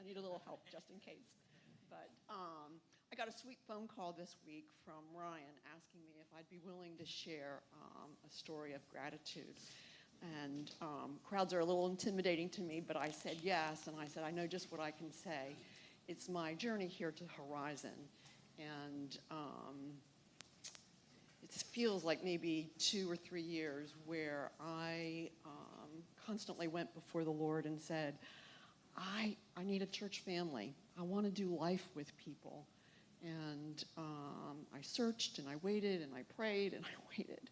need a little help just in case. But I got a sweet phone call this week from Ryan asking me if I'd be willing to share a story of gratitude. And crowds are a little intimidating to me, but I said yes, and I said, I know just what I can say. It's my journey here to Horizon. And it feels like maybe 2 or 3 years where I constantly went before the Lord and said, I need a church family. I want to do life with people. And I searched and I waited and I prayed and I waited.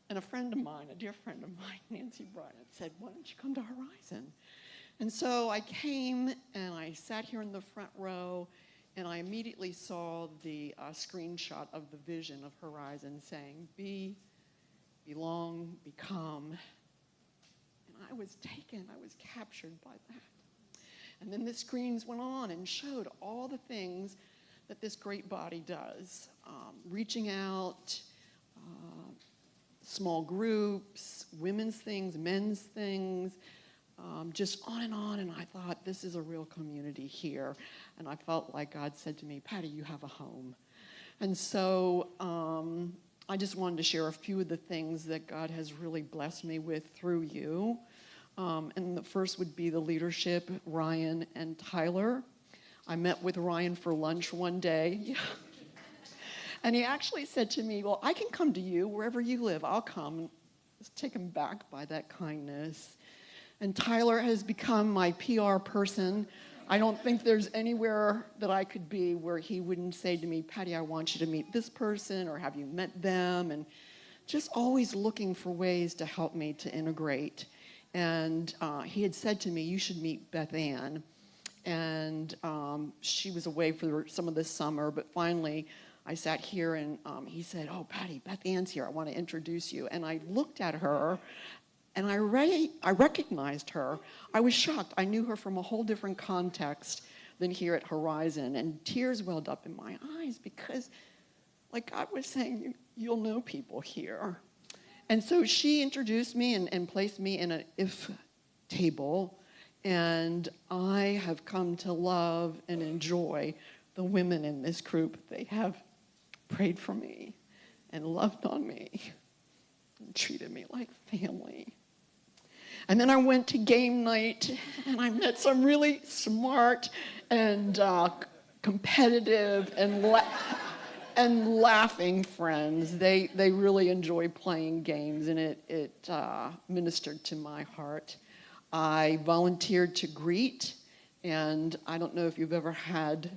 And a friend of mine, a dear friend of mine, Nancy Bryant, said, why don't you come to Horizon? And so I came and I sat here in the front row and I immediately saw the screenshot of the vision of Horizon saying, be, belong, become. And I was taken, I was captured by that. And then the screens went on and showed all the things that this great body does. Reaching out, small groups, women's things, men's things, just on. And I thought, this is a real community here. And I felt like God said to me, Patty, you have a home. And so I just wanted to share a few of the things that God has really blessed me with through you. And the first would be the leadership, Ryan and Tyler. I met with Ryan for lunch one day. And he actually said to me, well, I can come to you wherever you live. I'll come. I was taken back by that kindness. And Tyler has become my PR person. I don't think there's anywhere that I could be where he wouldn't say to me, Patty, I want you to meet this person, or have you met them? And just always looking for ways to help me to integrate. And he had said to me, you should meet Beth Ann. And she was away for some of this summer, but finally I sat here and he said, oh, Patty, Beth Ann's here. I want to introduce you. And I looked at her and I recognized her. I was shocked. I knew her from a whole different context than here at Horizon. And tears welled up in my eyes because, like God was saying, you'll know people here. And so she introduced me and placed me in an if table. And I have come to love and enjoy the women in this group. They have prayed for me and loved on me and treated me like family. And then I went to game night and I met some really smart and competitive and laughing friends. They really enjoy playing games, and it ministered to my heart. I volunteered to greet, and I don't know if you've ever had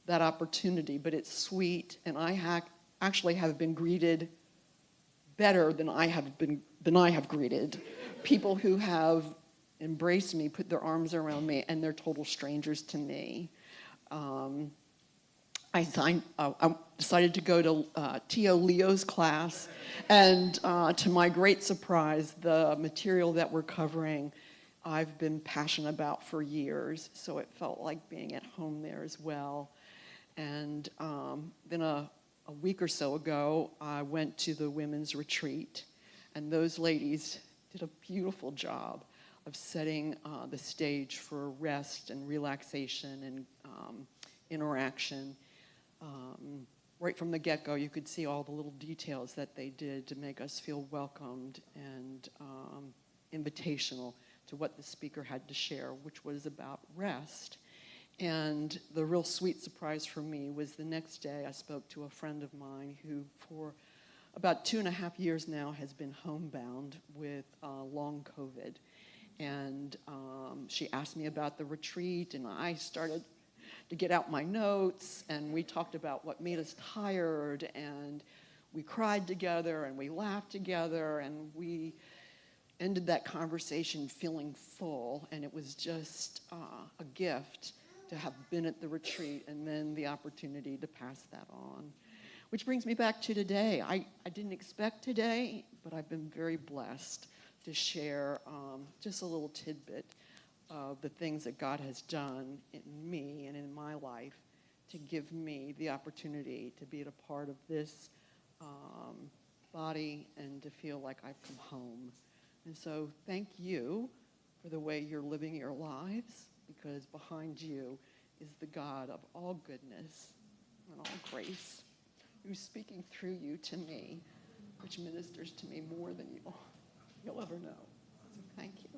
that opportunity, but it's sweet, and I actually have been greeted better than I have greeted. People who have embraced me, put their arms around me, and they're total strangers to me. I decided to go to T.O. Leo's class, and to my great surprise, the material that we're covering I've been passionate about for years, so it felt like being at home there as well. And then a week or so ago, I went to the women's retreat, and those ladies did a beautiful job of setting the stage for rest and relaxation and interaction. Right from the get-go, you could see all the little details that they did to make us feel welcomed and invitational to what the speaker had to share, which was about rest. And the real sweet surprise for me was the next day I spoke to a friend of mine who for about 2.5 years now has been homebound with long COVID. And she asked me about the retreat, and I started to get out my notes, and we talked about what made us tired, and we cried together, and we laughed together, and we ended that conversation feeling full, and it was just a gift to have been at the retreat and then the opportunity to pass that on. Which brings me back to today. I didn't expect today, but I've been very blessed to share just a little tidbit of the things that God has done in me and in my life to give me the opportunity to be a part of this body and to feel like I've come home. And so thank you for the way you're living your lives. because behind you is the God of all goodness and all grace, who's speaking through you to me, which ministers to me more than you'll ever know. So thank you.